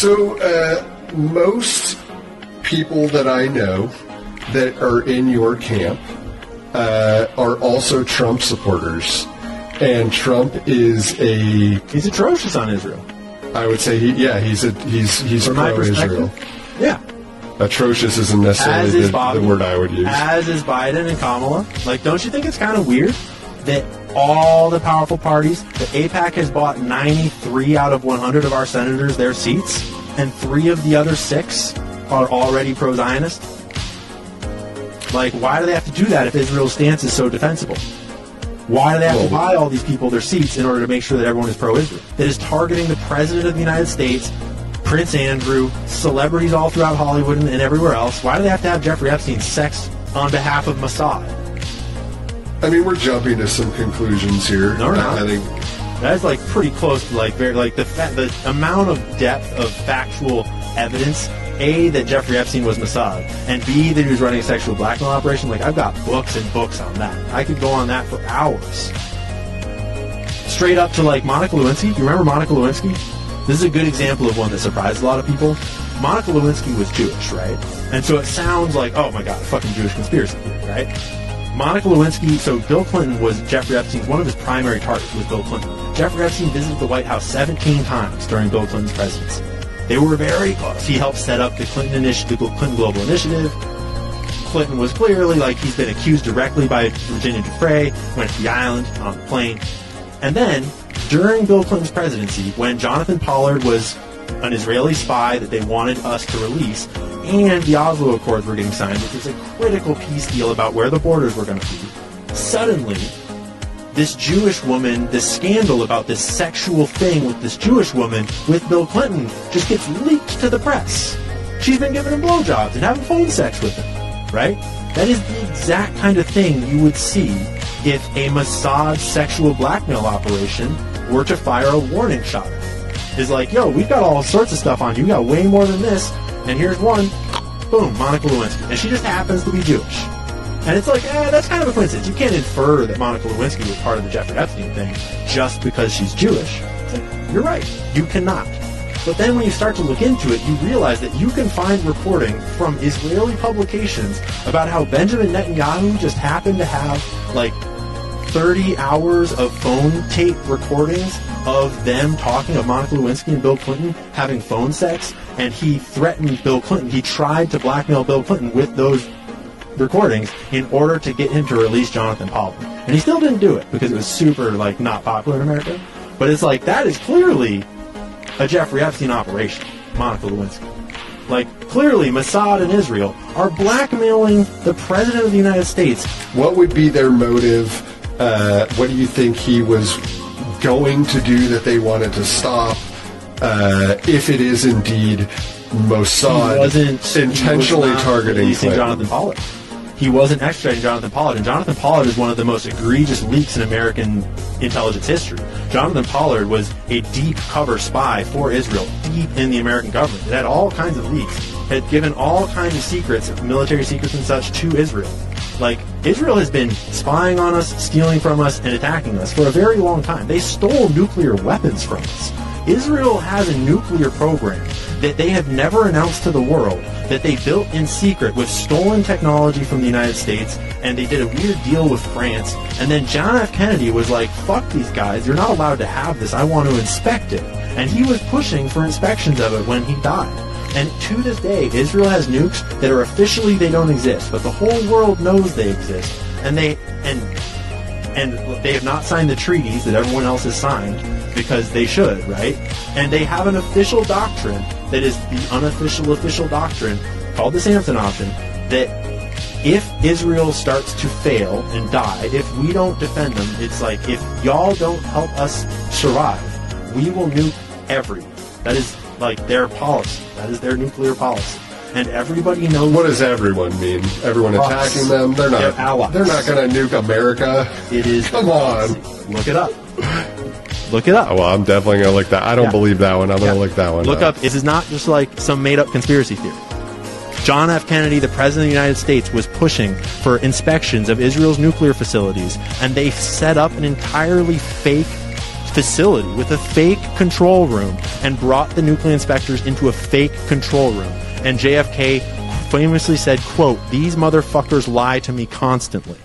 So, most people that I know that are in your camp are also Trump supporters. And Trump is he's atrocious on Israel. I would say he's pro-Israel. Yeah. Atrocious isn't necessarily the word I would use. As is Biden and Kamala. Like, don't you think it's kind of weird that all the powerful parties, that AIPAC has bought 93 out of 100 of our senators their seats, and 3 of the other 6 are already pro-Zionist? Like, why do they have to do that if Israel's stance is so defensible? Why do they have to buy all these people their seats in order to make sure that everyone is pro-Israel? That is targeting the President of the United States, Prince Andrew, celebrities all throughout Hollywood and everywhere else. Why do they have to have Jeffrey Epstein sex on behalf of Mossad? I mean, we're jumping to some conclusions here. No, we're not. I think that's like pretty close to the amount of depth of factual evidence. A, that Jeffrey Epstein was Mossad, and B, that he was running a sexual blackmail operation. Like, I've got books and books on that. I could go on that for hours. Straight up to, like, Monica Lewinsky. You remember Monica Lewinsky? This is a good example of one that surprised a lot of people. Monica Lewinsky was Jewish, right? And so it sounds like, oh my god, fucking Jewish conspiracy theory, right? Monica Lewinsky, so Bill Clinton was Jeffrey Epstein's, one of his primary targets was Bill Clinton. Jeffrey Epstein visited the White House 17 times during Bill Clinton's presidency. They were very close. He helped set up the Clinton Global Initiative. Clinton was clearly, like, he's been accused directly by Virginia Giuffre, went to the island on the plane. And then, during Bill Clinton's presidency, when Jonathan Pollard was an Israeli spy that they wanted us to release, and the Oslo Accords were getting signed, which was a critical peace deal about where the borders were going to be, suddenly, this Jewish woman, this scandal about this sexual thing with this Jewish woman with Bill Clinton just gets leaked to the press. She's been giving him blowjobs and having phone sex with him, right? That is the exact kind of thing you would see if a Mossad sexual blackmail operation were to fire a warning shot. It's like, yo, we've got all sorts of stuff on you. We got way more than this. And here's one. Boom, Monica Lewinsky. And she just happens to be Jewish. And it's like, that's kind of a coincidence. You can't infer that Monica Lewinsky was part of the Jeffrey Epstein thing just because she's Jewish. It's like, you're right. You cannot. But then when you start to look into it, you realize that you can find reporting from Israeli publications about how Benjamin Netanyahu just happened to have, like, 30 hours of phone tape recordings of them talking, of Monica Lewinsky and Bill Clinton having phone sex, and he threatened Bill Clinton. He tried to blackmail Bill Clinton with those recordings in order to get him to release Jonathan Pollard. And he still didn't do it because it was super, like, not popular in America. But it's like, that is clearly a Jeffrey Epstein operation, Monica Lewinsky. Like, clearly Mossad and Israel are blackmailing the President of the United States. What would be their motive? What do you think he was going to do that they wanted to stop? If it is indeed Mossad intentionally targeting Jonathan Pollard. He wasn't extraditing Jonathan Pollard, and Jonathan Pollard is one of the most egregious leaks in American intelligence history. Jonathan Pollard was a deep cover spy for Israel, deep in the American government. It had all kinds of leaks, had given all kinds of secrets, military secrets and such, to Israel. Like, Israel has been spying on us, stealing from us, and attacking us for a very long time. They stole nuclear weapons from us. Israel has a nuclear program that they have never announced to the world, that they built in secret with stolen technology from the United States, and they did a weird deal with France. And then John F. Kennedy was like, fuck these guys, you're not allowed to have this, I want to inspect it. And he was pushing for inspections of it when he died. And to this day, Israel has nukes that are officially, they don't exist, but the whole world knows they exist. And they have not signed the treaties that everyone else has signed, because they should, right? And they have an official doctrine that is the unofficial official doctrine, called the Samson option, that if Israel starts to fail and die, if we don't defend them, it's like, if y'all don't help us survive, we will nuke everyone. That is, like, their policy. That is their nuclear policy. And everybody knows. What does everyone mean? Everyone attacking them? They're not allies. They're not going to nuke America. It is. Come on. Look it up. Look it up. Oh, well, I'm definitely going to look that. I don't believe that one. I'm going to look that one Look up. This is not just like some made-up conspiracy theory. John F. Kennedy, the President of the United States, was pushing for inspections of Israel's nuclear facilities, and they set up an entirely fake facility with a fake control room and brought the nuclear inspectors into a fake control room. And JFK famously said, quote, "These motherfuckers lie to me constantly."